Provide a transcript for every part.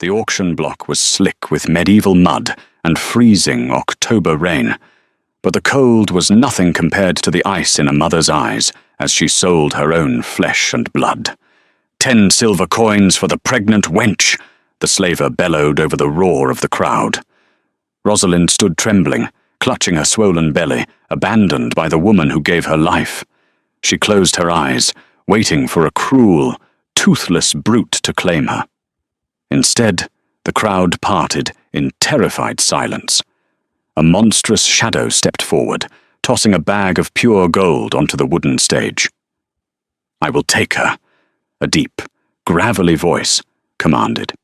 The auction block was slick with medieval mud and freezing October rain, but the cold was nothing compared to the ice in a mother's eyes as she sold her own flesh and blood. 10 silver coins for the pregnant wench, the slaver bellowed over the roar of the crowd. Rosalind stood trembling, clutching her swollen belly, abandoned by the woman who gave her life. She closed her eyes, waiting for a cruel, toothless brute to claim her. Instead, the crowd parted in terrified silence. A monstrous shadow stepped forward, tossing a bag of pure gold onto the wooden stage. "I will take her," a deep, gravelly voice commanded.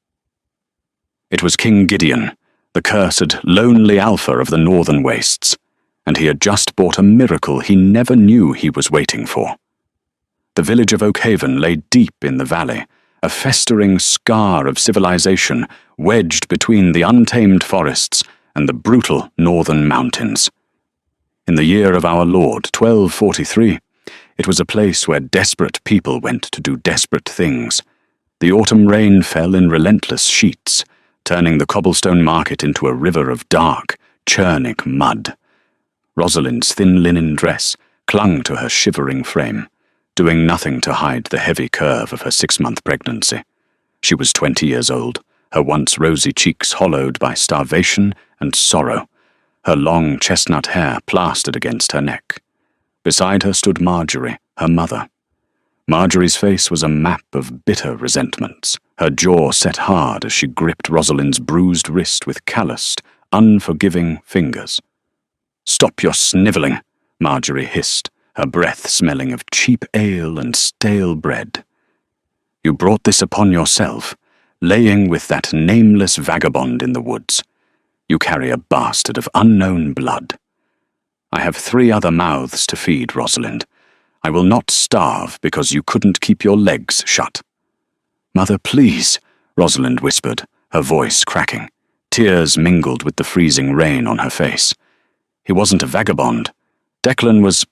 It was King Gideon, the cursed, lonely alpha of the northern wastes, and he had just bought a miracle he never knew he was waiting for. The village of Oakhaven lay deep in the valley, a festering scar of civilization wedged between the untamed forests and the brutal northern mountains. In the year of our Lord, 1243, it was a place where desperate people went to do desperate things. The autumn rain fell in relentless sheets, turning the cobblestone market into a river of dark, churning mud. Rosalind's thin linen dress clung to her shivering frame, doing nothing to hide the heavy curve of her 6-month pregnancy. She was 20 years old, her once rosy cheeks hollowed by starvation and sorrow, her long chestnut hair plastered against her neck. Beside her stood Marjorie, her mother. Marjorie's face was a map of bitter resentments, her jaw set hard as she gripped Rosalind's bruised wrist with calloused, unforgiving fingers. "Stop your snivelling," Marjorie hissed, her breath smelling of cheap ale and stale bread. "You brought this upon yourself, laying with that nameless vagabond in the woods. You carry a bastard of unknown blood. I have 3 other mouths to feed, Rosalind. I will not starve because you couldn't keep your legs shut." "Mother, please," Rosalind whispered, her voice cracking. Tears mingled with the freezing rain on her face. "He wasn't a vagabond. Declan was...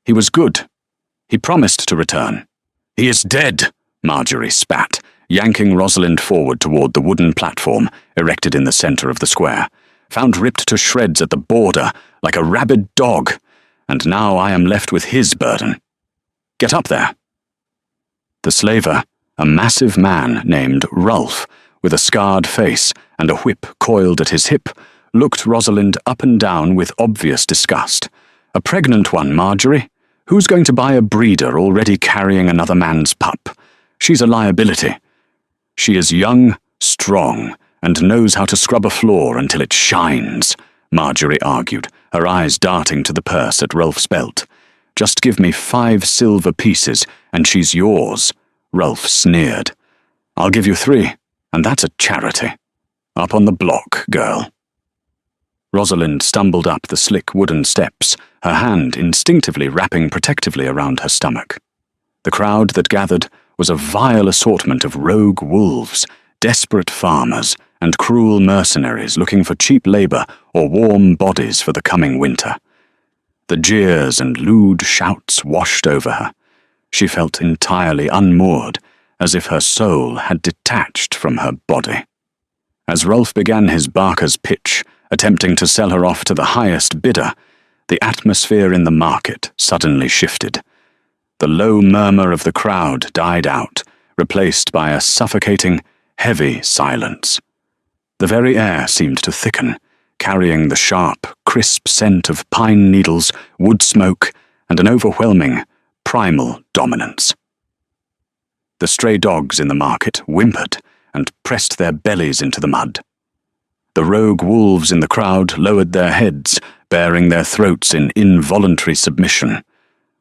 he was good. He promised to return." "He is dead," Marjorie spat, yanking Rosalind forward toward the wooden platform erected in the center of the square, found ripped to shreds at the border like a rabid dog, and now I am left with his burden. "Get up there." The slaver, a massive man named Rolf, with a scarred face and a whip coiled at his hip, looked Rosalind up and down with obvious disgust. "A pregnant one, Marjorie? Who's going to buy a breeder already carrying another man's pup? She's a liability. She is young, strong, and knows how to scrub a floor until it shines," Marjorie argued, her eyes darting to the purse at Rolf's belt. "Just give me 5 silver pieces, and she's yours," Rolf sneered. "I'll give you 3, and that's a charity. Up on the block, girl." Rosalind stumbled up the slick wooden steps, her hand instinctively wrapping protectively around her stomach. The crowd that gathered was a vile assortment of rogue wolves, desperate farmers, and cruel mercenaries looking for cheap labor or warm bodies for the coming winter. The jeers and lewd shouts washed over her. She felt entirely unmoored, as if her soul had detached from her body. As Rolf began his Barker's pitch, attempting to sell her off to the highest bidder, the atmosphere in the market suddenly shifted. The low murmur of the crowd died out, replaced by a suffocating, heavy silence. The very air seemed to thicken, carrying the sharp, crisp scent of pine needles, wood smoke, and an overwhelming, primal dominance. The stray dogs in the market whimpered and pressed their bellies into the mud. The rogue wolves in the crowd lowered their heads, baring their throats in involuntary submission.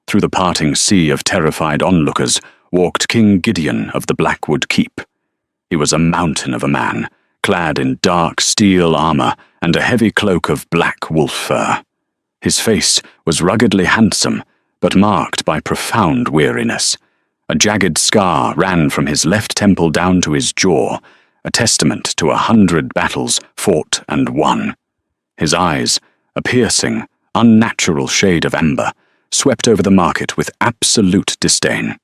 Through the parting sea of terrified onlookers walked King Gideon of the Blackwood Keep. He was a mountain of a man, clad in dark steel armor and a heavy cloak of black wolf fur. His face was ruggedly handsome, but marked by profound weariness. A jagged scar ran from his left temple down to his jaw, a testament to 100 battles fought and won. His eyes, a piercing, unnatural shade of amber, swept over the market with absolute disdain.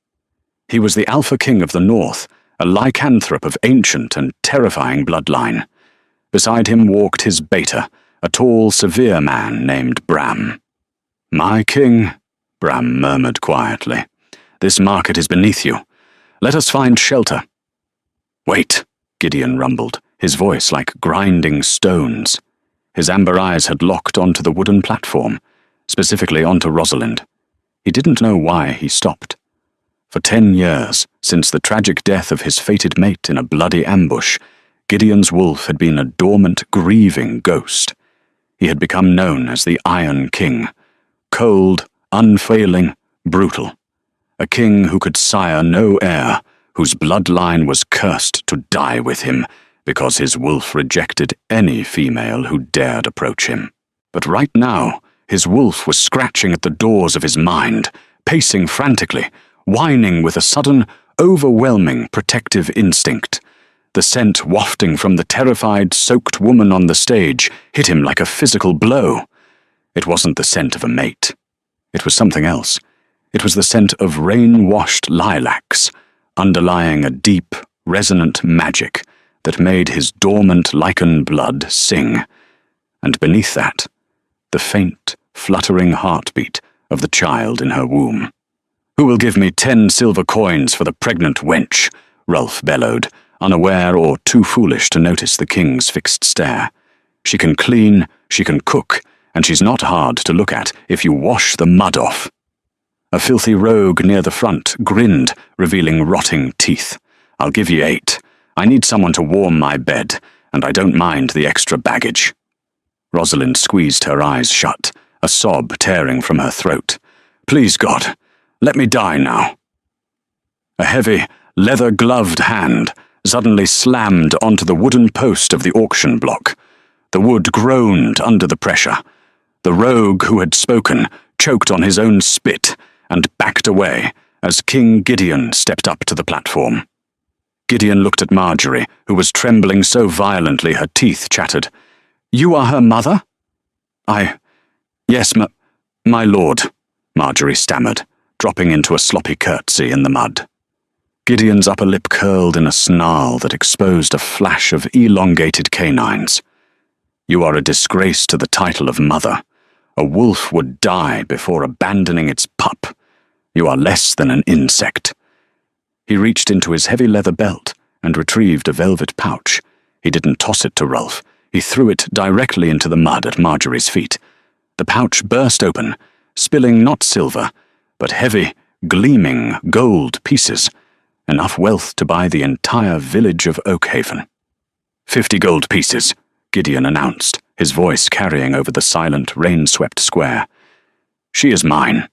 He was the Alpha King of the North, a lycanthrope of ancient and terrifying bloodline. Beside him walked his beta, a tall, severe man named Bram. "My king," Bram murmured quietly, "this market is beneath you. Let us find shelter." "Wait," Gideon rumbled, his voice like grinding stones. His amber eyes had locked onto the wooden platform, specifically onto Rosalind. He didn't know why he stopped. For 10 years, since the tragic death of his fated mate in a bloody ambush, Gideon's wolf had been a dormant, grieving ghost. He had become known as the Iron King, cold, unfailing, brutal. A king who could sire no heir, whose bloodline was cursed to die with him, because his wolf rejected any female who dared approach him. But right now, his wolf was scratching at the doors of his mind, pacing frantically, whining with a sudden, overwhelming protective instinct. The scent wafting from the terrified, soaked woman on the stage hit him like a physical blow. It wasn't the scent of a mate. It was something else. It was the scent of rain-washed lilacs, underlying a deep, resonant magic that made his dormant lichen blood sing. And beneath that, the faint, fluttering heartbeat of the child in her womb. "Who will give me 10 silver coins for the pregnant wench?" Rolf bellowed, unaware or too foolish to notice the king's fixed stare. "She can clean, she can cook, and she's not hard to look at if you wash the mud off." A filthy rogue near the front grinned, revealing rotting teeth. "I'll give you 8. I need someone to warm my bed, and I don't mind the extra baggage." Rosalind squeezed her eyes shut, a sob tearing from her throat. "Please, God, let me die now." A heavy, leather-gloved hand suddenly slammed onto the wooden post of the auction block. The wood groaned under the pressure. The rogue who had spoken choked on his own spit and backed away as King Gideon stepped up to the platform. Gideon looked at Marjorie, who was trembling so violently her teeth chattered. "You are her mother?" Yes, my lord," Marjorie stammered, dropping into a sloppy curtsy in the mud. Gideon's upper lip curled in a snarl that exposed a flash of elongated canines. "You are a disgrace to the title of mother. A wolf would die before abandoning its pup. You are less than an insect." He reached into his heavy leather belt and retrieved a velvet pouch. He didn't toss it to Rolf. He threw it directly into the mud at Marjorie's feet. The pouch burst open, spilling not silver, but heavy, gleaming gold pieces, enough wealth to buy the entire village of Oakhaven. 50 gold pieces, Gideon announced, his voice carrying over the silent, rain-swept square. "She is mine."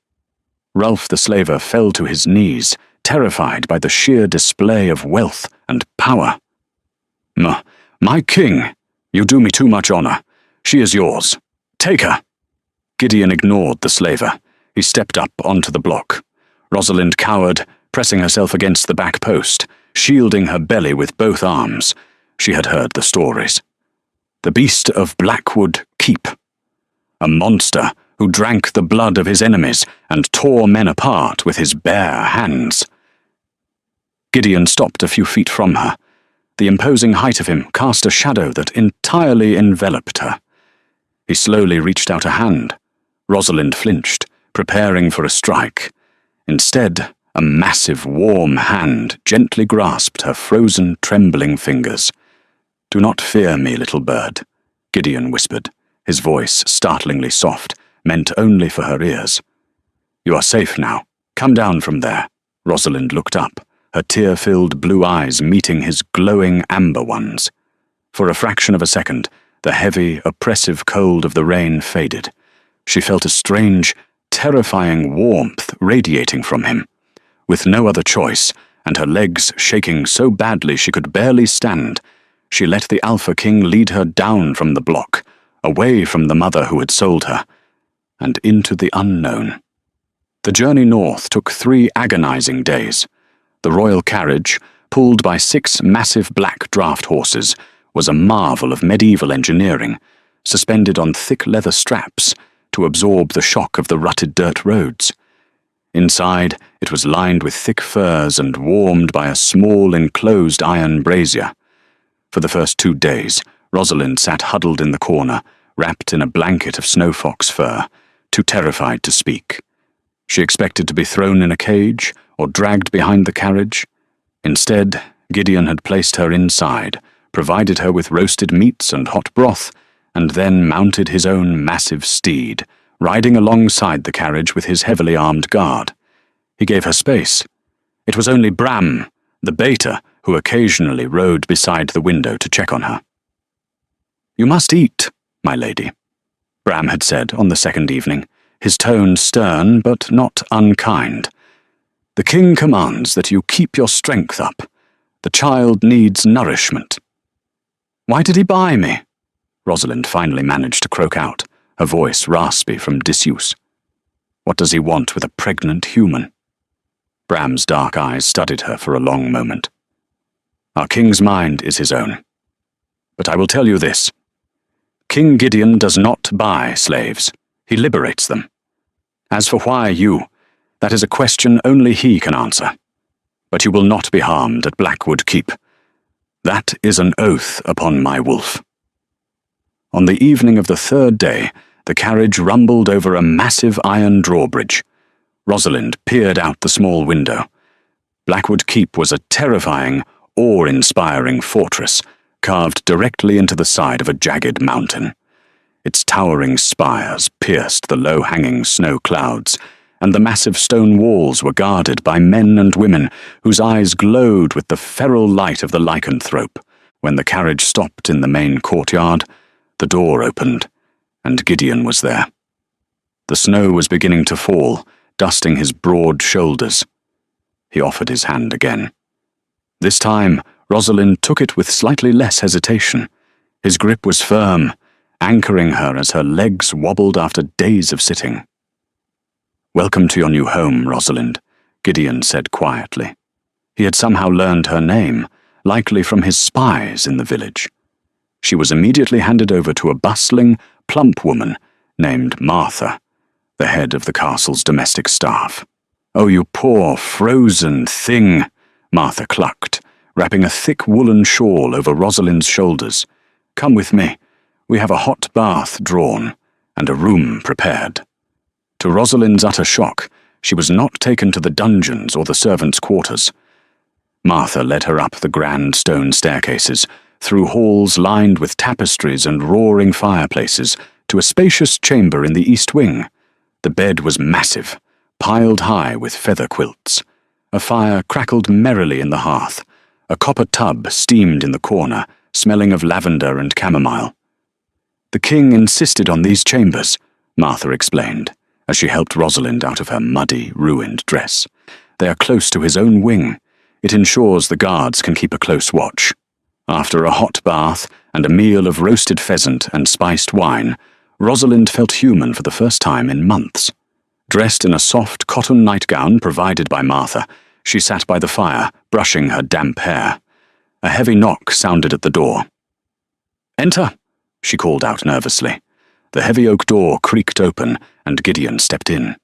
Rolf the slaver fell to his knees, terrified by the sheer display of wealth and power. My king, you do me too much honor. She is yours. Take her." Gideon ignored the slaver. He stepped up onto the block. Rosalind cowered, pressing herself against the back post, shielding her belly with both arms. She had heard the stories. The beast of Blackwood Keep. A monster who drank the blood of his enemies and tore men apart with his bare hands. Gideon stopped a few feet from her. The imposing height of him cast a shadow that entirely enveloped her. He slowly reached out a hand. Rosalind flinched, preparing for a strike. Instead, a massive, warm hand gently grasped her frozen, trembling fingers. "Do not fear me, little bird," Gideon whispered, his voice startlingly soft, meant only for her ears. "You are safe now. Come down from there." Rosalind looked up, her tear-filled blue eyes meeting his glowing amber ones. For a fraction of a second, the heavy, oppressive cold of the rain faded. She felt a strange, terrifying warmth radiating from him. With no other choice, and her legs shaking so badly she could barely stand, she let the Alpha King lead her down from the block, away from the mother who had sold her, and into the unknown. The journey north took 3 agonizing days. The royal carriage, pulled by 6 massive black draft horses, was a marvel of medieval engineering, suspended on thick leather straps to absorb the shock of the rutted dirt roads. Inside, it was lined with thick furs and warmed by a small enclosed iron brazier. For the first 2 days, Rosalind sat huddled in the corner, wrapped in a blanket of snow fox fur, too terrified to speak. She expected to be thrown in a cage or dragged behind the carriage. Instead, Gideon had placed her inside, provided her with roasted meats and hot broth, and then mounted his own massive steed, riding alongside the carriage with his heavily armed guard. He gave her space. It was only Bram, the beta, who occasionally rode beside the window to check on her. "You must eat, my lady," Bram had said on the second evening, his tone stern but not unkind. "The king commands that you keep your strength up. The child needs nourishment." "Why did he buy me?" Rosalind finally managed to croak out, her voice raspy from disuse. "What does he want with a pregnant human?" Bram's dark eyes studied her for a long moment. "Our king's mind is his own. But I will tell you this. King Gideon does not buy slaves. He liberates them. As for why you, that is a question only he can answer. But you will not be harmed at Blackwood Keep. That is an oath upon my wolf." On the evening of the third day, the carriage rumbled over a massive iron drawbridge. Rosalind peered out the small window. Blackwood Keep was a terrifying, awe-inspiring fortress, carved directly into the side of a jagged mountain. Its towering spires pierced the low-hanging snow clouds, and the massive stone walls were guarded by men and women whose eyes glowed with the feral light of the lycanthrope. When the carriage stopped in the main courtyard, the door opened, and Gideon was there. The snow was beginning to fall, dusting his broad shoulders. He offered his hand again. This time, Rosalind took it with slightly less hesitation. His grip was firm, anchoring her as her legs wobbled after days of sitting. "Welcome to your new home, Rosalind," Gideon said quietly. He had somehow learned her name, likely from his spies in the village. She was immediately handed over to a bustling, plump woman named Martha, the head of the castle's domestic staff. "Oh, you poor, frozen thing," Martha clucked, wrapping a thick woolen shawl over Rosalind's shoulders. "Come with me. We have a hot bath drawn, and a room prepared." To Rosalind's utter shock, she was not taken to the dungeons or the servants' quarters. Martha led her up the grand stone staircases, through halls lined with tapestries and roaring fireplaces, to a spacious chamber in the east wing. The bed was massive, piled high with feather quilts. A fire crackled merrily in the hearth. A copper tub steamed in the corner, smelling of lavender and chamomile. "The king insisted on these chambers," Martha explained, as she helped Rosalind out of her muddy, ruined dress. "They are close to his own wing. It ensures the guards can keep a close watch." After a hot bath and a meal of roasted pheasant and spiced wine, Rosalind felt human for the first time in months. Dressed in a soft cotton nightgown provided by Martha, she sat by the fire, brushing her damp hair. A heavy knock sounded at the door. "Enter," she called out nervously. The heavy oak door creaked open, and Gideon stepped in.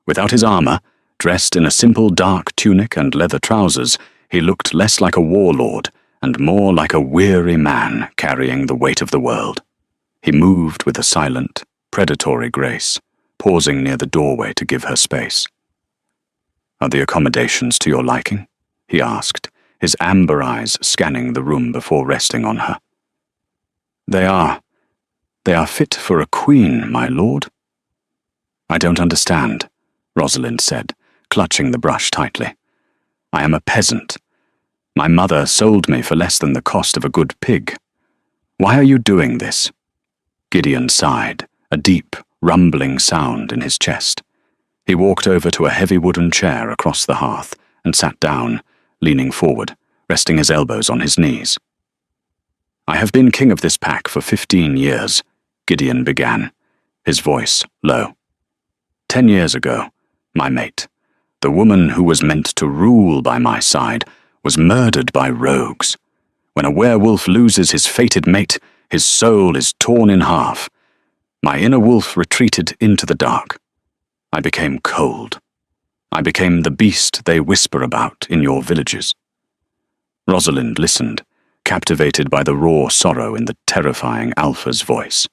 Without his armor, dressed in a simple dark tunic and leather trousers, he looked less like a warlord and more like a weary man carrying the weight of the world. He moved with a silent, predatory grace, pausing near the doorway to give her space. "Are the accommodations to your liking?" he asked, his amber eyes scanning the room before resting on her. They are fit for a queen, my lord." "I don't understand," Rosalind said, clutching the brush tightly. "I am a peasant. My mother sold me for less than the cost of a good pig. Why are you doing this?" Gideon sighed, a deep, rumbling sound in his chest. He walked over to a heavy wooden chair across the hearth and sat down, leaning forward, resting his elbows on his knees. "I have been king of this pack for 15 years, Gideon began, his voice low. 10 years ago, my mate, the woman who was meant to rule by my side, was murdered by rogues. When a werewolf loses his fated mate, his soul is torn in half. My inner wolf retreated into the dark. I became cold. I became the beast they whisper about in your villages." Rosalind listened, captivated by the raw sorrow in the terrifying Alpha's voice.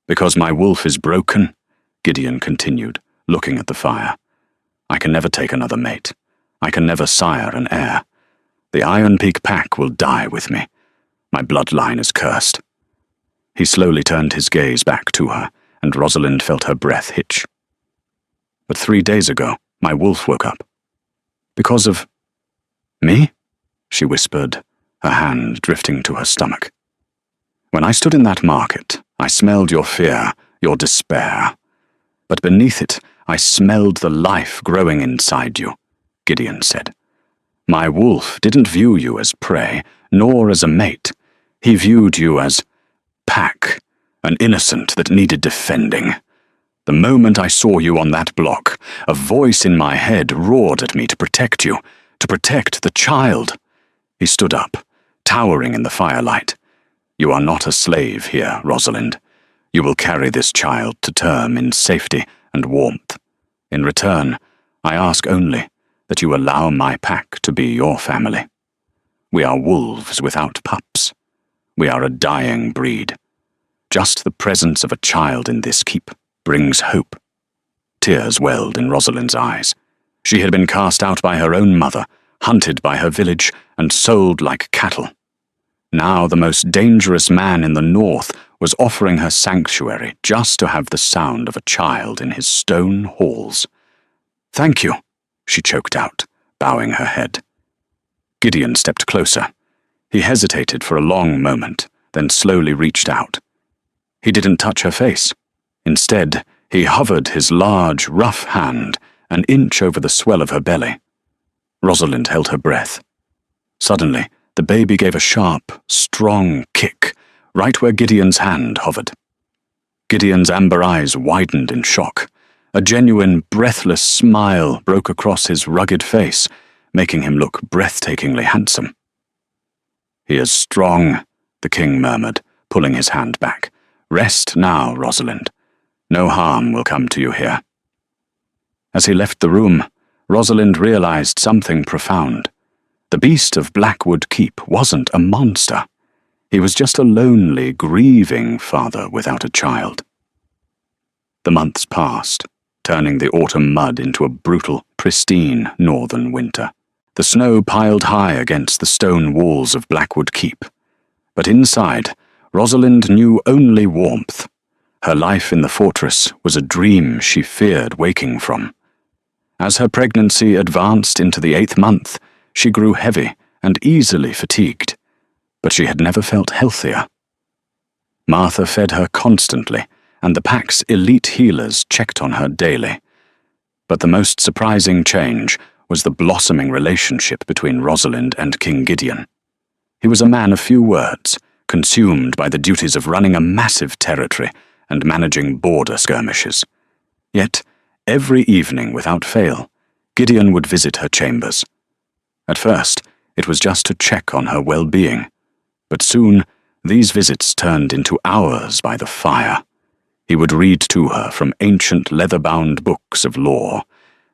"Because my wolf is broken," Gideon continued, looking at the fire. "I can never take another mate. I can never sire an heir. The Iron Peak pack will die with me. My bloodline is cursed." He slowly turned his gaze back to her, and Rosalind felt her breath hitch. "But 3 days ago, my wolf woke up. Because of me?" she whispered, her hand drifting to her stomach. "When I stood in that market, I smelled your fear, your despair. But beneath it, I smelled the life growing inside you," Gideon said. "My wolf didn't view you as prey, nor as a mate. He viewed you as pack, an innocent that needed defending. The moment I saw you on that block, a voice in my head roared at me to protect you, to protect the child." He stood up, towering in the firelight. "You are not a slave here, Rosalind. You will carry this child to term in safety and warmth. In return, I ask only that you allow my pack to be your family. We are wolves without pups. We are a dying breed. Just the presence of a child in this keep brings hope." Tears welled in Rosalind's eyes. She had been cast out by her own mother, hunted by her village, and sold like cattle. Now the most dangerous man in the north was offering her sanctuary just to have the sound of a child in his stone halls. "Thank you," she choked out, bowing her head. Gideon stepped closer. He hesitated for a long moment, then slowly reached out. He didn't touch her face. Instead, he hovered his large, rough hand an inch over the swell of her belly. Rosalind held her breath. Suddenly, the baby gave a sharp, strong kick, right where Gideon's hand hovered. Gideon's amber eyes widened in shock. A genuine, breathless smile broke across his rugged face, making him look breathtakingly handsome. "He is strong," the king murmured, pulling his hand back. "Rest now, Rosalind. No harm will come to you here." As he left the room, Rosalind realized something profound. The beast of Blackwood Keep wasn't a monster. He was just a lonely, grieving father without a child. The months passed, turning the autumn mud into a brutal, pristine northern winter. The snow piled high against the stone walls of Blackwood Keep. But inside, Rosalind knew only warmth. Her life in the fortress was a dream she feared waking from. As her pregnancy advanced into the 8th month, she grew heavy and easily fatigued, but she had never felt healthier. Martha fed her constantly, and the pack's elite healers checked on her daily. But the most surprising change was the blossoming relationship between Rosalind and King Gideon. He was a man of few words, consumed by the duties of running a massive territory and managing border skirmishes. Yet, every evening without fail, Gideon would visit her chambers. At first, it was just to check on her well-being, but soon these visits turned into hours by the fire. He would read to her from ancient leather-bound books of lore,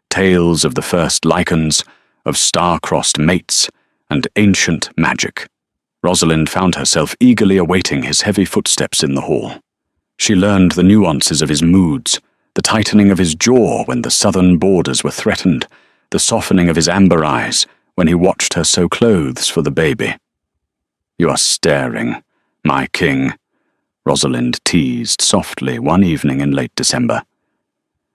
tales of the first lichens, of star-crossed mates, and ancient magic. Rosalind found herself eagerly awaiting his heavy footsteps in the hall. She learned the nuances of his moods, the tightening of his jaw when the southern borders were threatened, the softening of his amber eyes when he watched her sew clothes for the baby. "You are staring, my king," Rosalind teased softly one evening in late December.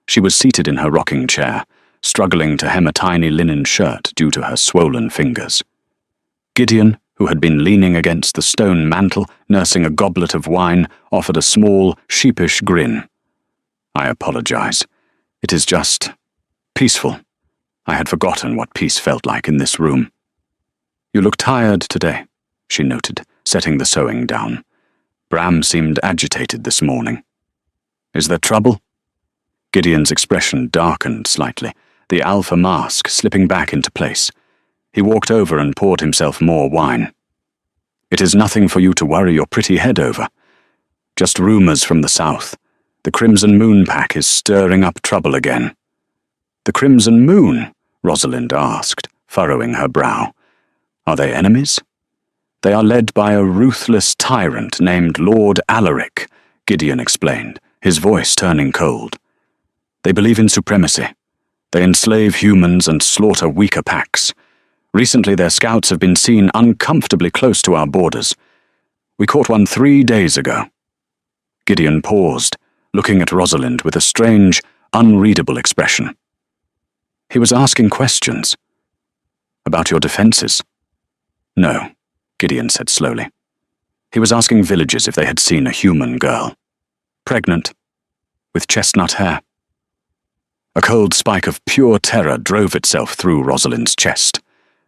She was seated in her rocking chair, struggling to hem a tiny linen shirt due to her swollen fingers. Gideon, who had been leaning against the stone mantel, nursing a goblet of wine, offered a small, sheepish grin. "I apologize. It is just peaceful. I had forgotten what peace felt like in this room." "You look tired today," she noted, setting the sewing down. "Bram seemed agitated this morning." "Is there trouble?" Gideon's expression darkened slightly, the alpha mask slipping back into place. He walked over and poured himself more wine. "It is nothing for you to worry your pretty head over. Just rumors from the south. The Crimson Moon Pack is stirring up trouble again." The Crimson Moon? Rosalind asked, furrowing her brow. Are they enemies? They are led by a ruthless tyrant named Lord Alaric, Gideon explained, his voice turning cold. They believe in supremacy. They enslave humans and slaughter weaker packs. Recently their scouts have been seen uncomfortably close to our borders. We caught one 3 days ago. Gideon paused, looking at Rosalind with a strange, unreadable expression. He was asking questions. About your defenses? No, Gideon said slowly. He was asking villagers if they had seen a human girl. Pregnant, with chestnut hair. A cold spike of pure terror drove itself through Rosalind's chest.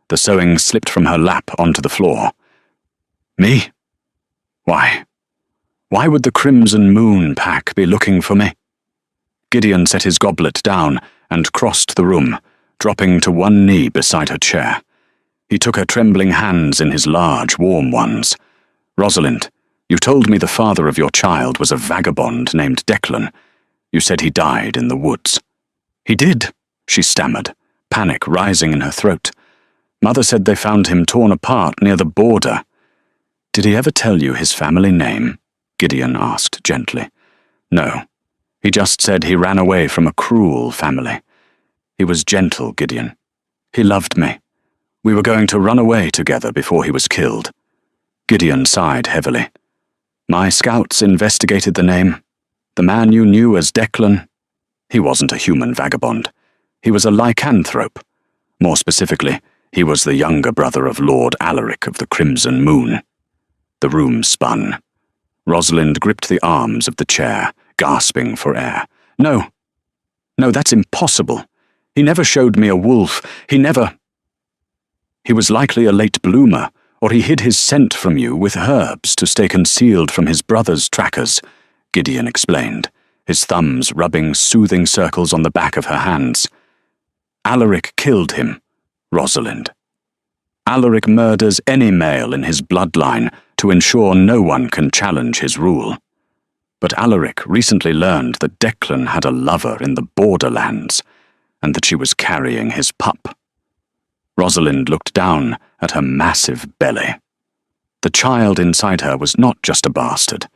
The sewing slipped from her lap onto the floor. Me? Why? Why would the Crimson Moon pack be looking for me? Gideon set his goblet down and crossed the room, dropping to one knee beside her chair. He took her trembling hands in his large, warm ones. Rosalind, you told me the father of your child was a vagabond named Declan. You said he died in the woods. He did, she stammered, panic rising in her throat. Mother said they found him torn apart near the border. Did he ever tell you his family name? Gideon asked gently. No. He just said he ran away from a cruel family. He was gentle, Gideon. He loved me. We were going to run away together before he was killed. Gideon sighed heavily. My scouts investigated the name. The man you knew as Declan. He wasn't a human vagabond. He was a lycanthrope. More specifically, he was the younger brother of Lord Alaric of the Crimson Moon. The room spun. Rosalind gripped the arms of the chair, gasping for air. No, that's impossible. He never showed me a wolf. He was likely a late bloomer, or he hid his scent from you with herbs to stay concealed from his brother's trackers, Gideon explained, his thumbs rubbing soothing circles on the back of her hands. Alaric killed him, Rosalind. Alaric murders any male in his bloodline to ensure no one can challenge his rule. But Alaric recently learned that Declan had a lover in the borderlands, and that she was carrying his pup. Rosalind looked down at her massive belly. The child inside her was not just a bastard.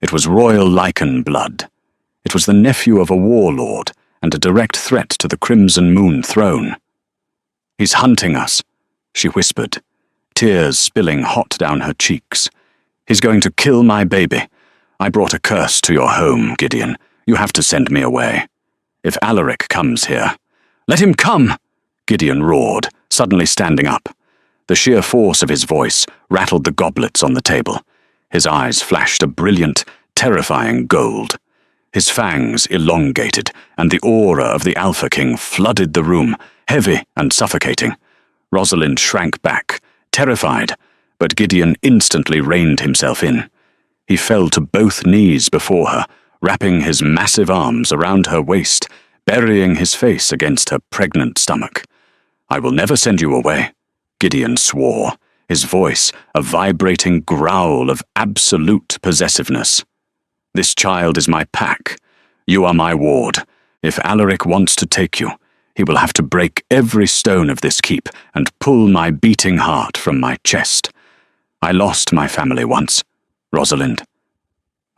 It was royal lichen blood. It was the nephew of a warlord and a direct threat to the Crimson Moon throne. He's hunting us, she whispered, tears spilling hot down her cheeks. He's going to kill my baby. I brought a curse to your home, Gideon. You have to send me away. If Alaric comes here, let him come, Gideon roared, suddenly standing up. The sheer force of his voice rattled the goblets on the table. His eyes flashed a brilliant, terrifying gold. His fangs elongated, and the aura of the Alpha King flooded the room, heavy and suffocating. Rosalind shrank back, terrified, but Gideon instantly reined himself in. He fell to both knees before her, wrapping his massive arms around her waist, burying his face against her pregnant stomach. I will never send you away, Gideon swore, his voice a vibrating growl of absolute possessiveness. This child is my pack. You are my ward. If Alaric wants to take you, he will have to break every stone of this keep and pull my beating heart from my chest. I lost my family once, Rosalind.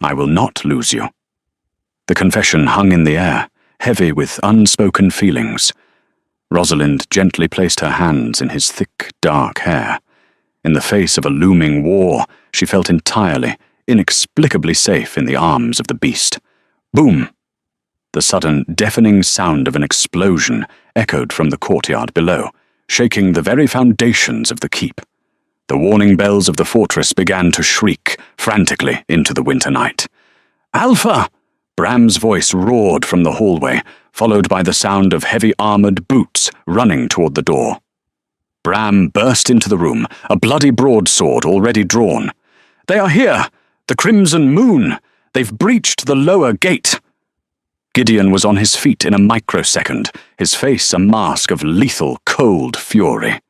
I will not lose you. The confession hung in the air, heavy with unspoken feelings. Rosalind gently placed her hands in his thick, dark hair. In the face of a looming war, she felt entirely, inexplicably safe in the arms of the beast. Boom! The sudden, deafening sound of an explosion echoed from the courtyard below, shaking the very foundations of the keep. The warning bells of the fortress began to shriek frantically into the winter night. Alpha! Bram's voice roared from the hallway, followed by the sound of heavy armored boots running toward the door. Bram burst into the room, a bloody broadsword already drawn. They are here! The Crimson Moon! They've breached the lower gate! Gideon was on his feet in a microsecond, his face a mask of lethal, cold fury.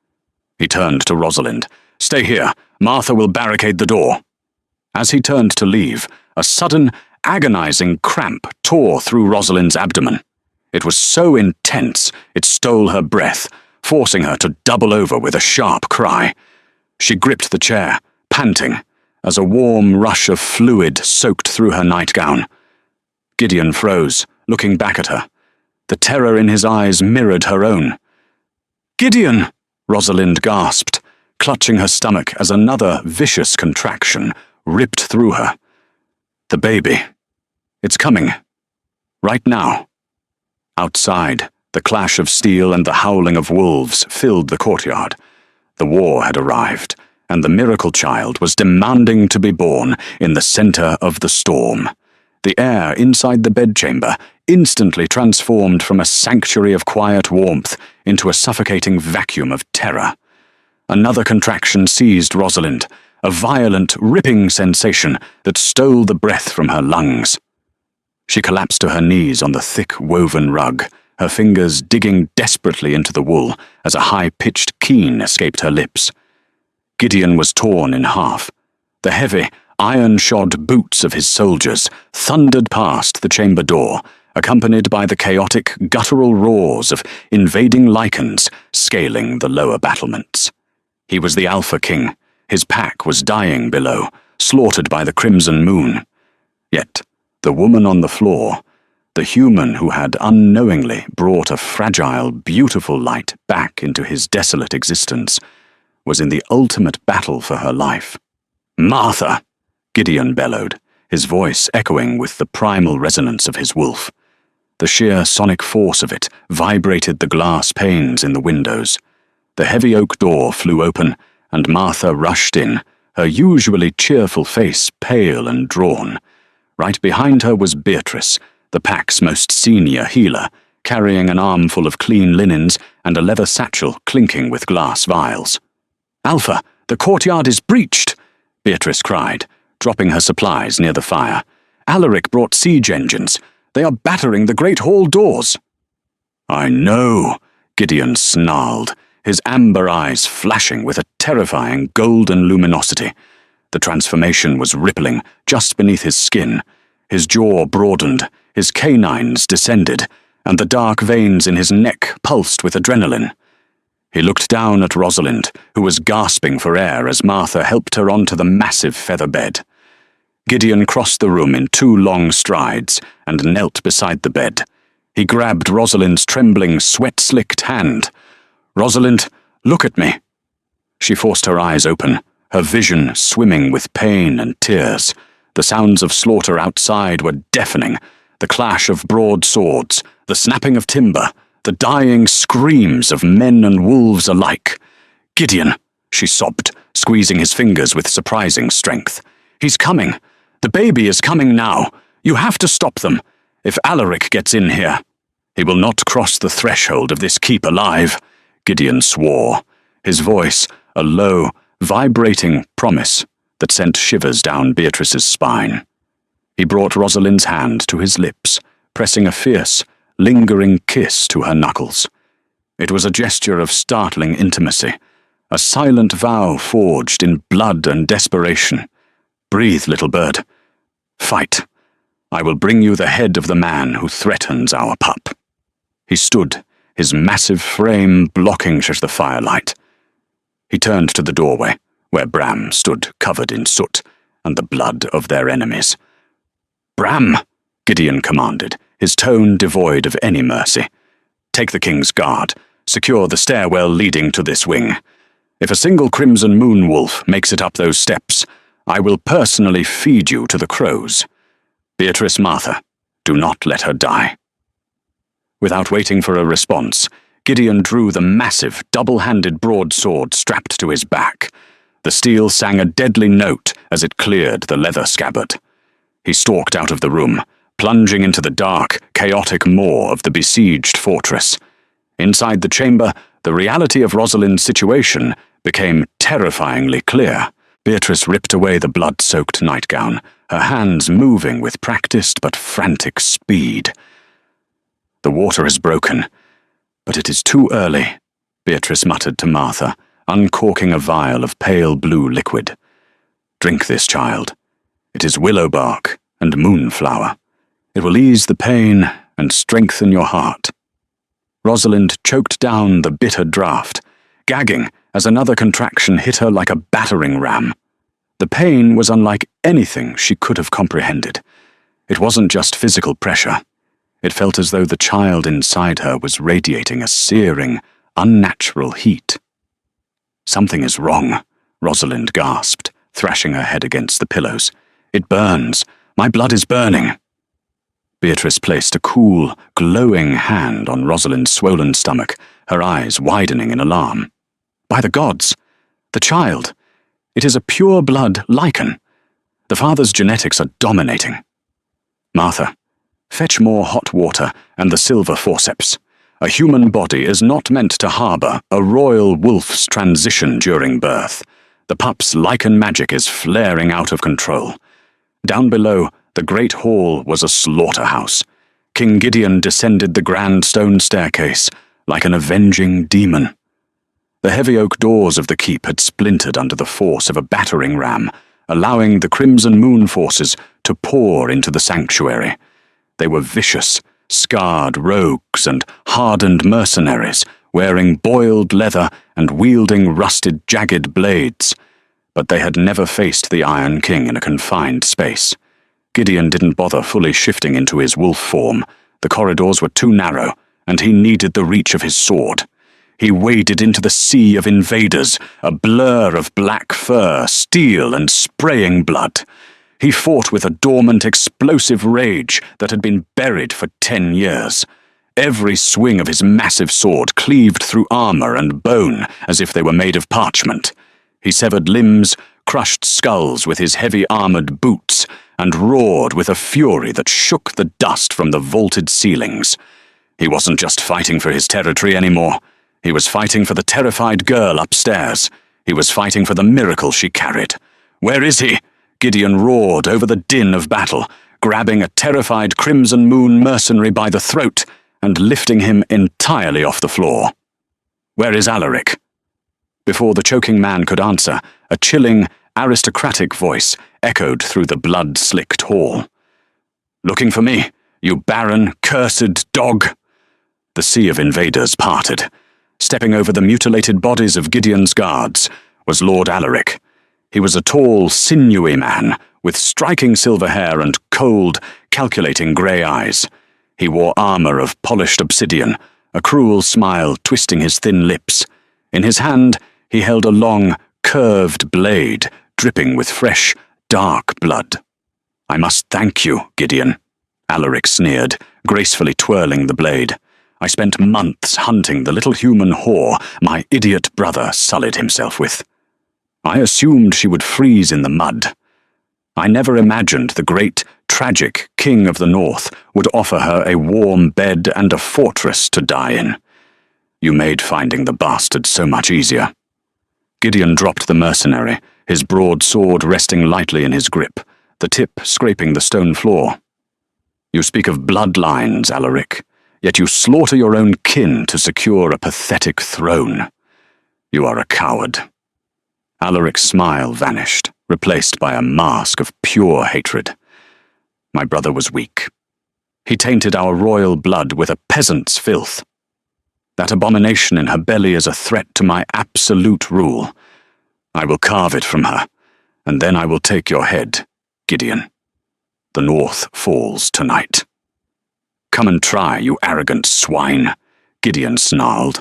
He turned to Rosalind. Stay here. Martha will barricade the door. As he turned to leave, a sudden, agonizing cramp tore through Rosalind's abdomen. It was so intense it stole her breath, forcing her to double over with a sharp cry. She gripped the chair, panting, as a warm rush of fluid soaked through her nightgown. Gideon froze, looking back at her. The terror in his eyes mirrored her own. "Gideon!" Rosalind gasped, clutching her stomach as another vicious contraction ripped through her. "The baby. It's coming. Right now." Outside, the clash of steel and the howling of wolves filled the courtyard. The war had arrived, and the miracle child was demanding to be born in the center of the storm. The air inside the bedchamber instantly transformed from a sanctuary of quiet warmth into a suffocating vacuum of terror. Another contraction seized Rosalind, a violent, ripping sensation that stole the breath from her lungs. She collapsed to her knees on the thick woven rug, her fingers digging desperately into the wool as a high-pitched keen escaped her lips. Gideon was torn in half. The heavy, iron-shod boots of his soldiers thundered past the chamber door, accompanied by the chaotic, guttural roars of invading lichens scaling the lower battlements. He was the Alpha King. His pack was dying below, slaughtered by the crimson moon. Yet, the woman on the floor, the human who had unknowingly brought a fragile, beautiful light back into his desolate existence, was in the ultimate battle for her life. "Martha!" Gideon bellowed, his voice echoing with the primal resonance of his wolf. The sheer sonic force of it vibrated the glass panes in the windows. The heavy oak door flew open, and Martha rushed in, her usually cheerful face pale and drawn. Right behind her was Beatrice, the pack's most senior healer, carrying an armful of clean linens and a leather satchel clinking with glass vials. "Alpha, the courtyard is breached!" Beatrice cried, dropping her supplies near the fire. "Alaric brought siege engines. They are battering the great hall doors." "I know," Gideon snarled, his amber eyes flashing with a terrifying golden luminosity. The transformation was rippling just beneath his skin. His jaw broadened, his canines descended, and the dark veins in his neck pulsed with adrenaline. He looked down at Rosalind, who was gasping for air as Martha helped her onto the massive feather bed. Gideon crossed the room in 2 long strides and knelt beside the bed. He grabbed Rosalind's trembling, sweat-slicked hand. "Rosalind, look at me." She forced her eyes open, her vision swimming with pain and tears. The sounds of slaughter outside were deafening, the clash of broadswords, the snapping of timber, the dying screams of men and wolves alike. "Gideon," she sobbed, squeezing his fingers with surprising strength. "He's coming. The baby is coming now. You have to stop them. If Alaric gets in here, he will not cross the threshold of this keep alive," Gideon swore, his voice a low, vibrating promise that sent shivers down Beatrice's spine. He brought Rosalind's hand to his lips, pressing a fierce, lingering kiss to her knuckles. It was a gesture of startling intimacy, a silent vow forged in blood and desperation. "Breathe, little bird. Fight. I will bring you the head of the man who threatens our pup." He stood, his massive frame blocking the firelight. He turned to the doorway, where Bram stood covered in soot and the blood of their enemies. "Bram," Gideon commanded, his tone devoid of any mercy. "Take the king's guard. Secure the stairwell leading to this wing. If a single crimson moon wolf makes it up those steps, I will personally feed you to the crows. Beatrice Martha, do not let her die." Without waiting for a response, Gideon drew the massive, double-handed broadsword strapped to his back. The steel sang a deadly note as it cleared the leather scabbard. He stalked out of the room, plunging into the dark, chaotic maw of the besieged fortress. Inside the chamber, the reality of Rosalind's situation became terrifyingly clear. Beatrice ripped away the blood-soaked nightgown, her hands moving with practiced but frantic speed. "The water has broken, but it is too early," Beatrice muttered to Martha, uncorking a vial of pale blue liquid. "Drink this, child. It is willow bark and moonflower. It will ease the pain and strengthen your heart." Rosalind choked down the bitter draught, gagging as another contraction hit her like a battering ram. The pain was unlike anything she could have comprehended. It wasn't just physical pressure. It felt as though the child inside her was radiating a searing, unnatural heat. "Something is wrong," Rosalind gasped, thrashing her head against the pillows. "It burns. My blood is burning." Beatrice placed a cool, glowing hand on Rosalind's swollen stomach, her eyes widening in alarm. "By the gods! The child! It is a pure-blood lichen. The father's genetics are dominating. Martha, fetch more hot water and the silver forceps. A human body is not meant to harbour a royal wolf's transition during birth. The pup's lichen magic is flaring out of control." Down below, the great hall was a slaughterhouse. King Gideon descended the grand stone staircase like an avenging demon. The heavy oak doors of the keep had splintered under the force of a battering ram, allowing the Crimson Moon forces to pour into the sanctuary. They were vicious, scarred rogues and hardened mercenaries, wearing boiled leather and wielding rusted, jagged blades. But they had never faced the Iron King in a confined space. Gideon didn't bother fully shifting into his wolf form. The corridors were too narrow, and he needed the reach of his sword. He waded into the sea of invaders, a blur of black fur, steel, and spraying blood. He fought with a dormant, explosive rage that had been buried for 10 years. Every swing of his massive sword cleaved through armor and bone as if they were made of parchment. He severed limbs, crushed skulls with his heavy armored boots, and roared with a fury that shook the dust from the vaulted ceilings. He wasn't just fighting for his territory anymore. He was fighting for the terrified girl upstairs. He was fighting for the miracle she carried. "Where is he?" Gideon roared over the din of battle, grabbing a terrified Crimson Moon mercenary by the throat and lifting him entirely off the floor. "Where is Alaric?" Before the choking man could answer, a chilling, aristocratic voice echoed through the blood-slicked hall. "Looking for me, you barren, cursed dog!" The sea of invaders parted. Stepping over the mutilated bodies of Gideon's guards was Lord Alaric. He was a tall, sinewy man, with striking silver hair and cold, calculating grey eyes. He wore armour of polished obsidian, a cruel smile twisting his thin lips. In his hand, he held a long, curved blade, dripping with fresh, dark blood. "I must thank you, Gideon," Alaric sneered, gracefully twirling the blade. "I spent months hunting the little human whore my idiot brother sullied himself with. I assumed she would freeze in the mud. I never imagined the great, tragic King of the North would offer her a warm bed and a fortress to die in. You made finding the bastard so much easier." Gideon dropped the mercenary, his broad sword resting lightly in his grip, the tip scraping the stone floor. "You speak of bloodlines, Alaric, yet you slaughter your own kin to secure a pathetic throne. You are a coward." Alaric's smile vanished, replaced by a mask of pure hatred. "My brother was weak. He tainted our royal blood with a peasant's filth. That abomination in her belly is a threat to my absolute rule. I will carve it from her, and then I will take your head, Gideon. The North falls tonight." "Come and try, you arrogant swine," Gideon snarled.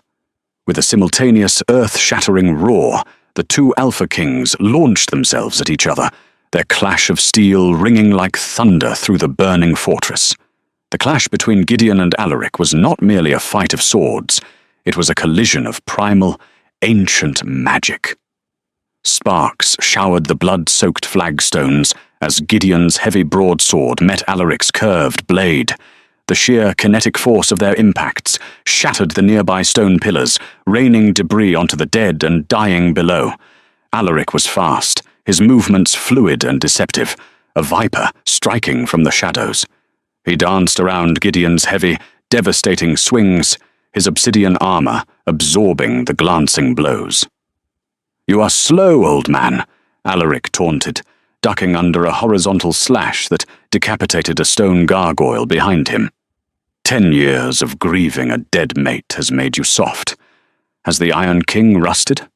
With a simultaneous earth-shattering roar, the two Alpha Kings launched themselves at each other, their clash of steel ringing like thunder through the burning fortress. The clash between Gideon and Alaric was not merely a fight of swords, it was a collision of primal, ancient magic. Sparks showered the blood-soaked flagstones as Gideon's heavy broadsword met Alaric's curved blade. The sheer kinetic force of their impacts shattered the nearby stone pillars, raining debris onto the dead and dying below. Alaric was fast, his movements fluid and deceptive, a viper striking from the shadows. He danced around Gideon's heavy, devastating swings, his obsidian armor absorbing the glancing blows. "You are slow, old man," Alaric taunted, ducking under a horizontal slash that decapitated a stone gargoyle behind him. 10 years of grieving a dead mate has made you soft. Has the Iron King rusted?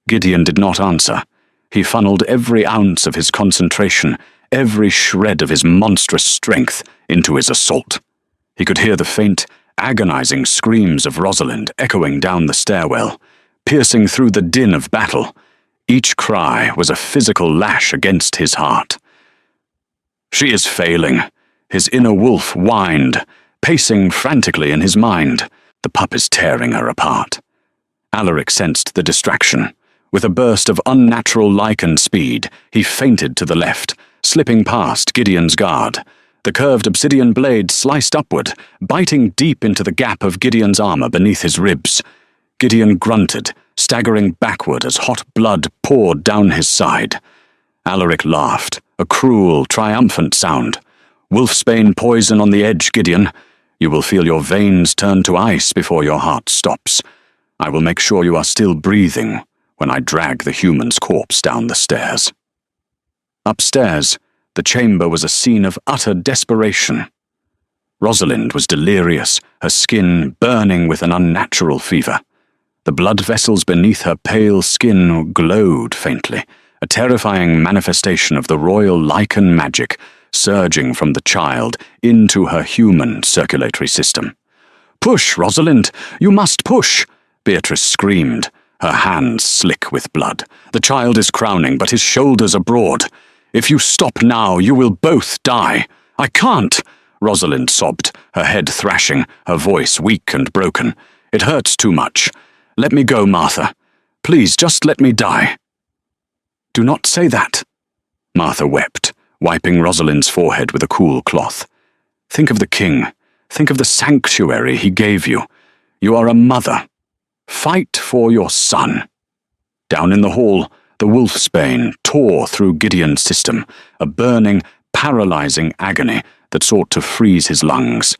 Gideon did not answer. He funneled every ounce of his concentration, every shred of his monstrous strength, into his assault. He could hear the faint, agonizing screams of Rosalind echoing down the stairwell, piercing through the din of battle. Each cry was a physical lash against his heart. She is failing. His inner wolf whined, pacing frantically in his mind. The pup is tearing her apart. Alaric sensed the distraction. With a burst of unnatural lichen speed, he feinted to the left, slipping past Gideon's guard. The curved obsidian blade sliced upward, biting deep into the gap of Gideon's armor beneath his ribs. Gideon grunted, staggering backward as hot blood poured down his side. Alaric laughed, a cruel, triumphant sound. Wolfsbane poison on the edge, Gideon. You will feel your veins turn to ice before your heart stops. I will make sure you are still breathing when I drag the human's corpse down the stairs. Upstairs, the chamber was a scene of utter desperation. Rosalind was delirious, her skin burning with an unnatural fever. The blood vessels beneath her pale skin glowed faintly, a terrifying manifestation of the royal lichen magic surging from the child into her human circulatory system. "Push, Rosalind! You must push!" Beatrice screamed, her hands slick with blood. "The child is crowning, but his shoulders are broad. If you stop now, you will both die." "I can't!" Rosalind sobbed, her head thrashing, her voice weak and broken. "It hurts too much. Let me go, Martha. Please, just let me die." "Do not say that." Martha wept, wiping Rosalind's forehead with a cool cloth. "Think of the king. Think of the sanctuary he gave you. You are a mother. Fight for your son." Down in the hall, the wolfsbane tore through Gideon's system, a burning, paralyzing agony that sought to freeze his lungs.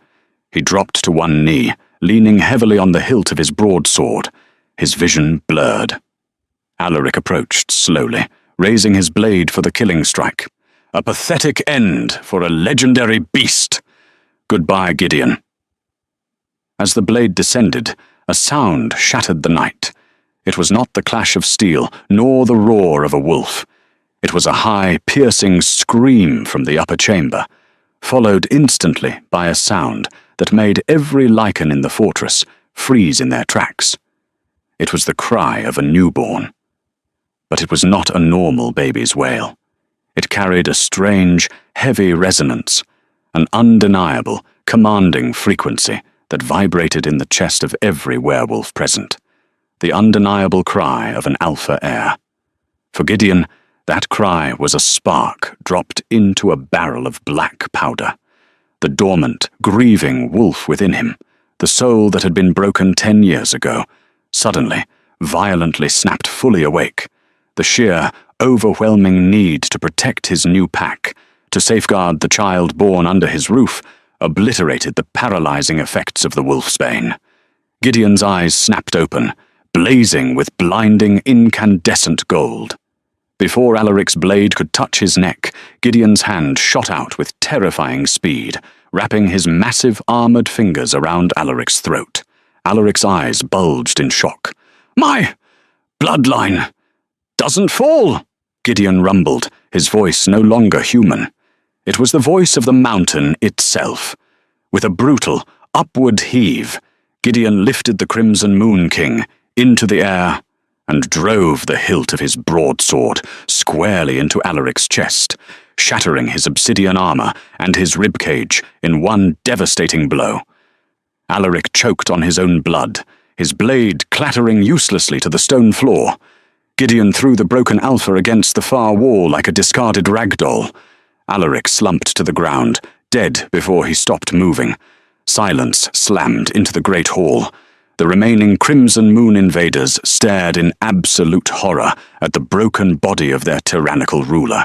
He dropped to one knee, leaning heavily on the hilt of his broadsword, his vision blurred. Alaric approached slowly, raising his blade for the killing strike. A pathetic end for a legendary beast. Goodbye, Gideon. As the blade descended, a sound shattered the night. It was not the clash of steel, nor the roar of a wolf. It was a high, piercing scream from the upper chamber, followed instantly by a sound that made every lichen in the fortress freeze in their tracks. It was the cry of a newborn. But it was not a normal baby's wail. It carried a strange, heavy resonance, an undeniable, commanding frequency that vibrated in the chest of every werewolf present. The undeniable cry of an alpha heir. For Gideon, that cry was a spark dropped into a barrel of black powder. The dormant, grieving wolf within him, the soul that had been broken 10 years ago, suddenly, violently snapped fully awake. The sheer, overwhelming need to protect his new pack, to safeguard the child born under his roof, obliterated the paralyzing effects of the wolfsbane. Gideon's eyes snapped open, blazing with blinding, incandescent gold. Before Alaric's blade could touch his neck, Gideon's hand shot out with terrifying speed, wrapping his massive armored fingers around Alaric's throat. Alaric's eyes bulged in shock. "My bloodline doesn't fall!" Gideon rumbled, his voice no longer human. It was the voice of the mountain itself. With a brutal, upward heave, Gideon lifted the Crimson Moon King into the air and drove the hilt of his broadsword squarely into Alaric's chest, shattering his obsidian armor and his ribcage in one devastating blow. Alaric choked on his own blood, his blade clattering uselessly to the stone floor. Gideon threw the broken alpha against the far wall like a discarded ragdoll. Alaric slumped to the ground, dead before he stopped moving. Silence slammed into the great hall. The remaining Crimson Moon invaders stared in absolute horror at the broken body of their tyrannical ruler.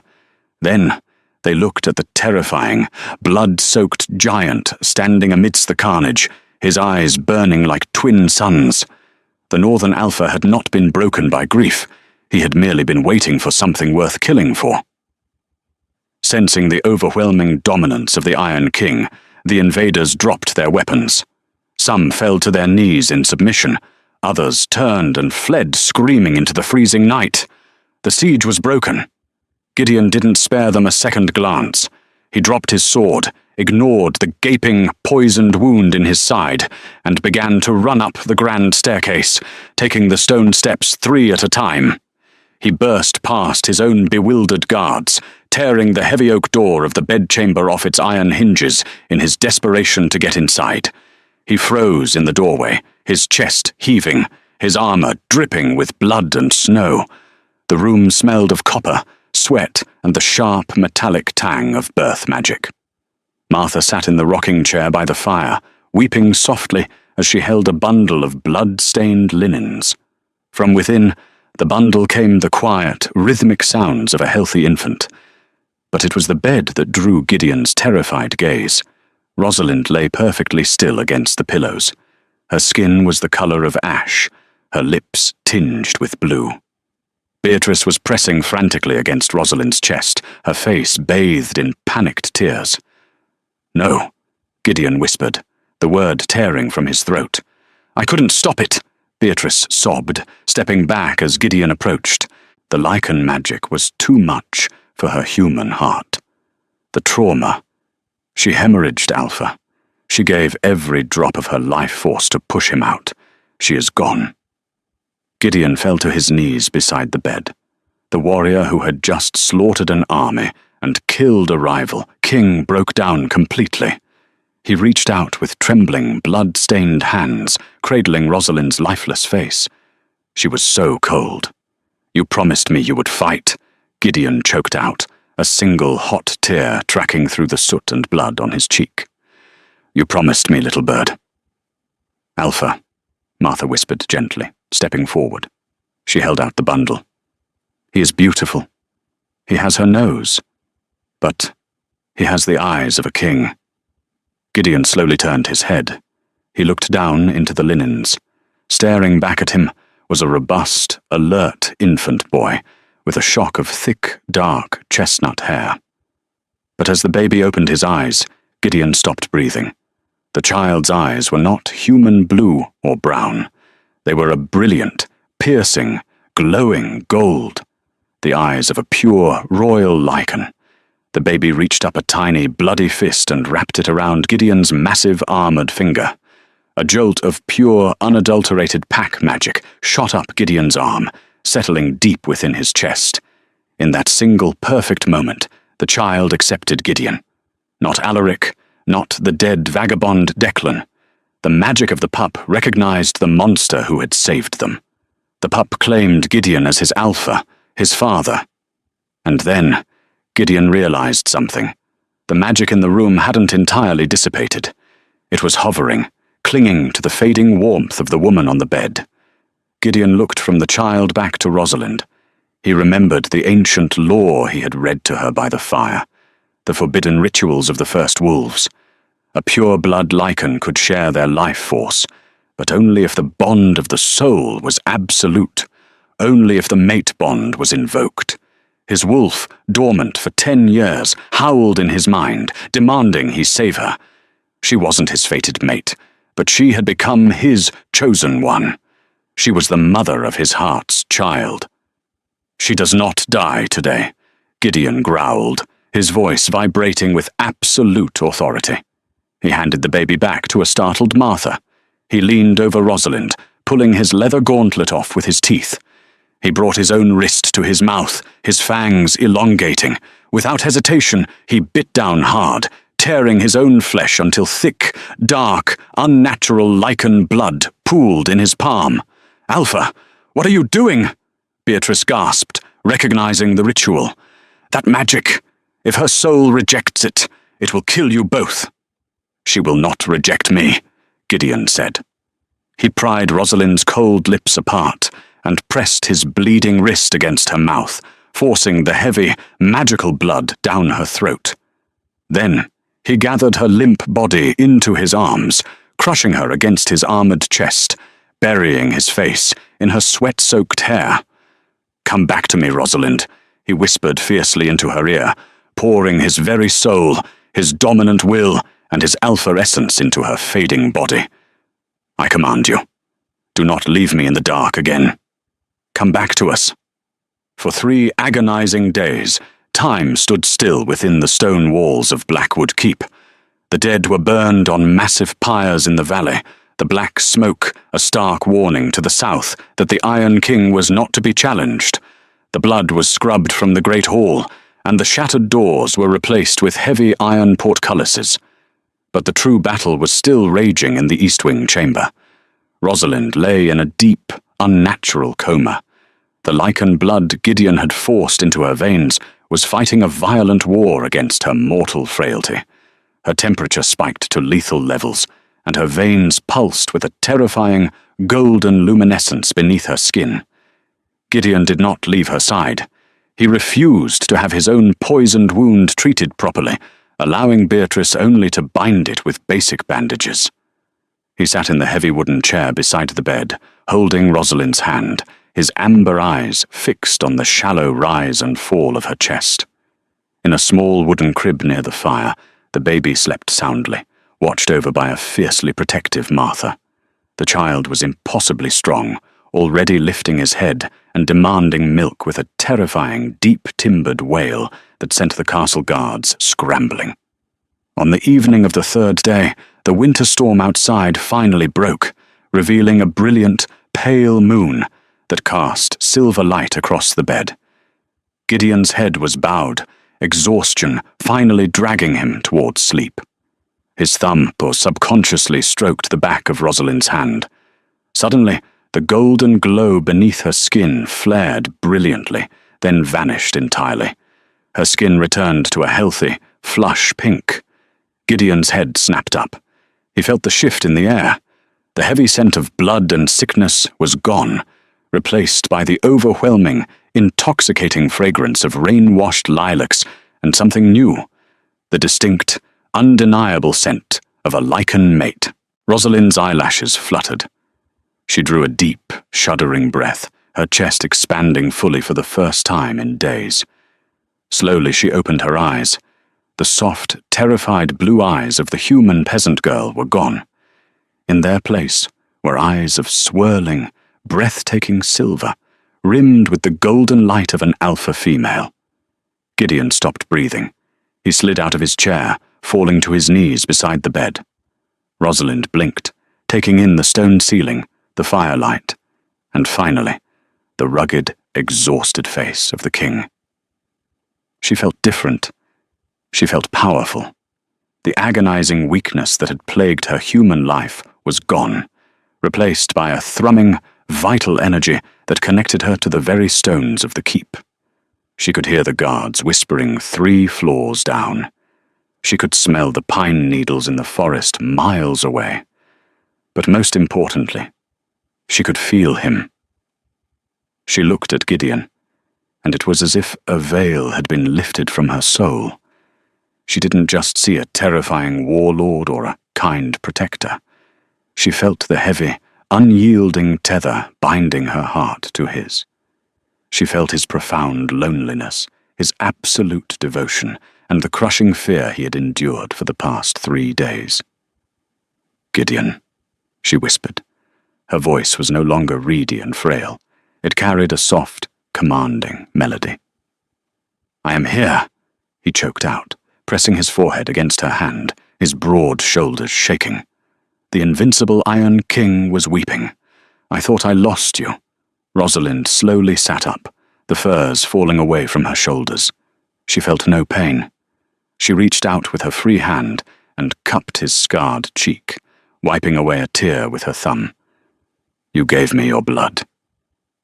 Then they looked at the terrifying, blood-soaked giant standing amidst the carnage, his eyes burning like twin suns. The Northern Alpha had not been broken by grief. He had merely been waiting for something worth killing for. Sensing the overwhelming dominance of the Iron King, the invaders dropped their weapons. Some fell to their knees in submission. Others turned and fled screaming into the freezing night. The siege was broken. Gideon didn't spare them a second glance. He dropped his sword, ignored the gaping, poisoned wound in his side, and began to run up the grand staircase, taking the stone steps 3 at a time. He burst past his own bewildered guards, tearing the heavy oak door of the bedchamber off its iron hinges in his desperation to get inside. He froze in the doorway, his chest heaving, his armor dripping with blood and snow. The room smelled of copper, sweat, and the sharp metallic tang of birth magic. Martha sat in the rocking chair by the fire, weeping softly as she held a bundle of blood-stained linens. From within, the bundle came the quiet, rhythmic sounds of a healthy infant. But it was the bed that drew Gideon's terrified gaze. Rosalind lay perfectly still against the pillows. Her skin was the colour of ash, her lips tinged with blue. Beatrice was pressing frantically against Rosalind's chest, her face bathed in panicked tears. "No," Gideon whispered, the word tearing from his throat. "I couldn't stop it," Beatrice sobbed, stepping back as Gideon approached. The lichen magic was too much for her human heart. The trauma. She hemorrhaged Alpha. She gave every drop of her life force to push him out. She is gone. Gideon fell to his knees beside the bed. The warrior who had just slaughtered an army and killed a rival, King, broke down completely. He reached out with trembling, blood-stained hands, cradling Rosalind's lifeless face. She was so cold. "You promised me you would fight," Gideon choked out, a single hot tear tracking through the soot and blood on his cheek. "You promised me, little bird." "Alpha," Martha whispered gently, stepping forward. She held out the bundle. "He is beautiful. He has her nose. But he has the eyes of a king." Gideon slowly turned his head. He looked down into the linens. Staring back at him was a robust, alert infant boy with a shock of thick, dark chestnut hair. But as the baby opened his eyes, Gideon stopped breathing. The child's eyes were not human blue or brown. They were a brilliant, piercing, glowing gold. The eyes of a pure, royal lichen. The baby reached up a tiny, bloody fist and wrapped it around Gideon's massive armored finger. A jolt of pure, unadulterated pack magic shot up Gideon's arm, settling deep within his chest. In that single perfect moment, the child accepted Gideon. Not Alaric, not the dead vagabond Declan. The magic of the pup recognized the monster who had saved them. The pup claimed Gideon as his alpha, his father. And then Gideon realized something. The magic in the room hadn't entirely dissipated. It was hovering, clinging to the fading warmth of the woman on the bed. Gideon looked from the child back to Rosalind. He remembered the ancient lore he had read to her by the fire, the forbidden rituals of the first wolves. A pure-blood lichen could share their life force, but only if the bond of the soul was absolute, only if the mate bond was invoked. His wolf, dormant for 10 years, howled in his mind, demanding he save her. She wasn't his fated mate, but she had become his chosen one. She was the mother of his heart's child. "She does not die today," Gideon growled, his voice vibrating with absolute authority. He handed the baby back to a startled Martha. He leaned over Rosalind, pulling his leather gauntlet off with his teeth. He brought his own wrist to his mouth, his fangs elongating. Without hesitation, he bit down hard, tearing his own flesh until thick, dark, unnatural lichen blood pooled in his palm. "Alpha, what are you doing?" Beatrice gasped, recognizing the ritual. "That magic. If her soul rejects it, it will kill you both." "She will not reject me," Gideon said. He pried Rosalind's cold lips apart and pressed his bleeding wrist against her mouth, forcing the heavy, magical blood down her throat. Then he gathered her limp body into his arms, crushing her against his armored chest, burying his face in her sweat-soaked hair. "Come back to me, Rosalind," he whispered fiercely into her ear, pouring his very soul, his dominant will, and his alpha essence into her fading body. I command you, do not leave me in the dark again. Come back to us. For 3 agonizing days, time stood still within the stone walls of Blackwood Keep. The dead were burned on massive pyres in the valley, the black smoke a stark warning to the south that the Iron King was not to be challenged. The blood was scrubbed from the great hall, and the shattered doors were replaced with heavy iron portcullises. But the true battle was still raging in the East Wing chamber. Rosalind lay in a deep, unnatural coma. The lichen blood Gideon had forced into her veins was fighting a violent war against her mortal frailty. Her temperature spiked to lethal levels, and her veins pulsed with a terrifying, golden luminescence beneath her skin. Gideon did not leave her side. He refused to have his own poisoned wound treated properly, allowing Beatrice only to bind it with basic bandages. He sat in the heavy wooden chair beside the bed, holding Rosalind's hand, his amber eyes fixed on the shallow rise and fall of her chest. In a small wooden crib near the fire, the baby slept soundly, watched over by a fiercely protective Martha. The child was impossibly strong, already lifting his head and demanding milk with a terrifying, deep-timbered wail that sent the castle guards scrambling. On the evening of the 3rd day, the winter storm outside finally broke, revealing a brilliant, pale moon that cast silver light across the bed. Gideon's head was bowed, exhaustion finally dragging him towards sleep. His thumb subconsciously stroked the back of Rosalind's hand. Suddenly, the golden glow beneath her skin flared brilliantly, then vanished entirely. Her skin returned to a healthy, flush pink. Gideon's head snapped up. He felt the shift in the air. The heavy scent of blood and sickness was gone, replaced by the overwhelming, intoxicating fragrance of rain-washed lilacs and something new, the distinct, undeniable scent of a lichen mate. Rosalind's eyelashes fluttered. She drew a deep, shuddering breath, her chest expanding fully for the first time in days. Slowly she opened her eyes. The soft, terrified blue eyes of the human peasant girl were gone. In their place were eyes of swirling, breathtaking silver, rimmed with the golden light of an alpha female. Gideon stopped breathing. He slid out of his chair, falling to his knees beside the bed. Rosalind blinked, taking in the stone ceiling, the firelight, and finally, the rugged, exhausted face of the king. She felt different. She felt powerful. The agonizing weakness that had plagued her human life was gone, replaced by a thrumming, vital energy that connected her to the very stones of the keep. She could hear the guards whispering 3 floors down. She could smell the pine needles in the forest miles away. But most importantly, she could feel him. She looked at Gideon, and it was as if a veil had been lifted from her soul. She didn't just see a terrifying warlord or a kind protector. She felt the heavy, unyielding tether binding her heart to his. She felt his profound loneliness, his absolute devotion, and the crushing fear he had endured for the past 3 days. "Gideon," she whispered. Her voice was no longer reedy and frail. It carried a soft, commanding melody. "I am here," he choked out, pressing his forehead against her hand, his broad shoulders shaking. The invincible Iron King was weeping. "I thought I lost you." Rosalind slowly sat up, the furs falling away from her shoulders. She felt no pain. She reached out with her free hand and cupped his scarred cheek, wiping away a tear with her thumb. "You gave me your blood.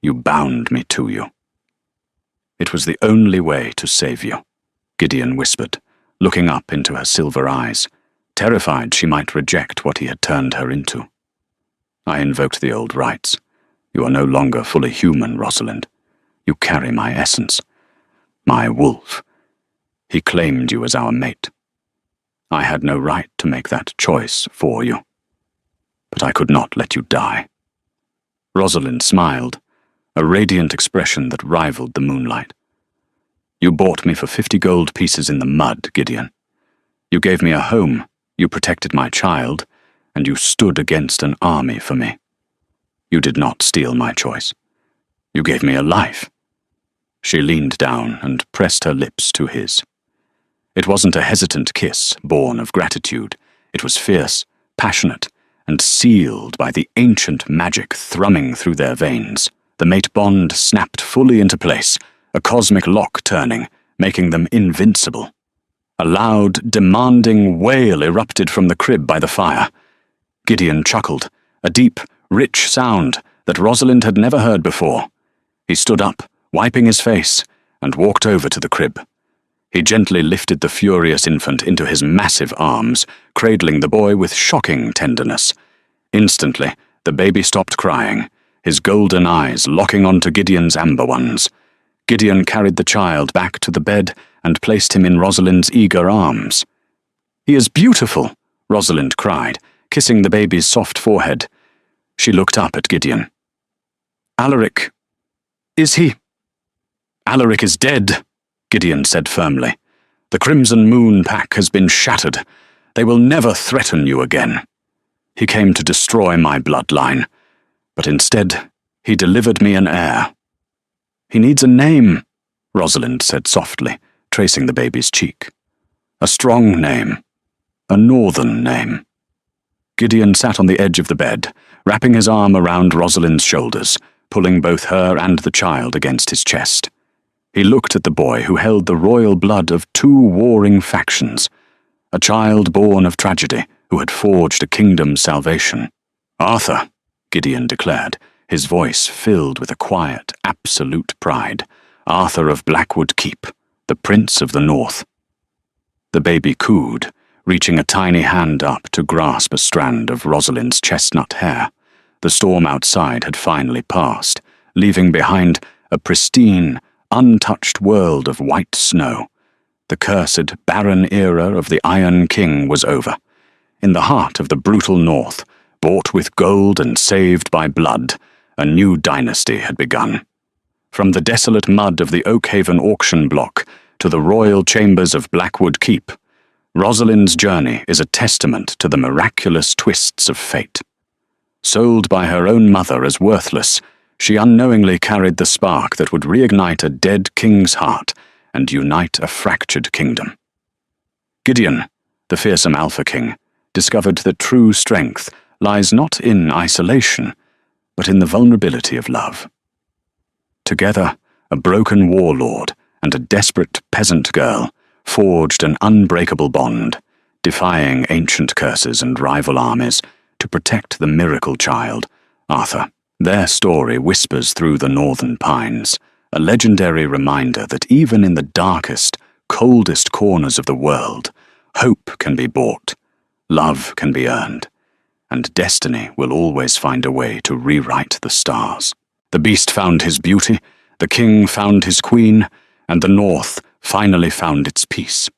You bound me to you." "It was the only way to save you," Gideon whispered, looking up into her silver eyes, terrified she might reject what he had turned her into. "I invoked the old rites. You are no longer fully human, Rosalind. You carry my essence. My wolf. He claimed you as our mate. I had no right to make that choice for you. But I could not let you die." Rosalind smiled, a radiant expression that rivaled the moonlight. "You bought me for 50 gold pieces in the mud, Gideon. You gave me a home, You protected my child, and you stood against an army for me. You did not steal my choice. You gave me a life." She leaned down and pressed her lips to his. It wasn't a hesitant kiss, born of gratitude. It was fierce, passionate, and sealed by the ancient magic thrumming through their veins. The mate bond snapped fully into place, a cosmic lock turning, making them invincible. A loud, demanding wail erupted from the crib by the fire. Gideon chuckled, a deep, rich sound that Rosalind had never heard before. He stood up, wiping his face, and walked over to the crib. He gently lifted the furious infant into his massive arms, cradling the boy with shocking tenderness. Instantly, the baby stopped crying, his golden eyes locking onto Gideon's amber ones. Gideon carried the child back to the bed and placed him in Rosalind's eager arms. "He is beautiful," Rosalind cried, kissing the baby's soft forehead. She looked up at Gideon. "Alaric, is he—" "Alaric is dead," Gideon said firmly. "The Crimson Moon Pack has been shattered. They will never threaten you again. He came to destroy my bloodline, but instead he delivered me an heir." "He needs a name," Rosalind said softly, tracing the baby's cheek. "A strong name. A northern name." Gideon sat on the edge of the bed, wrapping his arm around Rosalind's shoulders, pulling both her and the child against his chest. He looked at the boy who held the royal blood of two warring factions, a child born of tragedy who had forged a kingdom's salvation. "Arthur," Gideon declared, his voice filled with a quiet, absolute pride. "Arthur of Blackwood Keep, the Prince of the North." The baby cooed, reaching a tiny hand up to grasp a strand of Rosalind's chestnut hair. The storm outside had finally passed, leaving behind a pristine, untouched world of white snow. The cursed, barren era of the Iron King was over. In the heart of the brutal North, bought with gold and saved by blood, a new dynasty had begun. From the desolate mud of the Oakhaven auction block to the royal chambers of Blackwood Keep, Rosalind's journey is a testament to the miraculous twists of fate. Sold by her own mother as worthless, she unknowingly carried the spark that would reignite a dead king's heart and unite a fractured kingdom. Gideon, the fearsome Alpha King, discovered that true strength lies not in isolation, but in the vulnerability of love. Together, a broken warlord and a desperate peasant girl forged an unbreakable bond, defying ancient curses and rival armies to protect the miracle child, Arthur. Their story whispers through the northern pines, a legendary reminder that even in the darkest, coldest corners of the world, hope can be bought, love can be earned, and destiny will always find a way to rewrite the stars. The beast found his beauty, the king found his queen, and the North finally found its peace.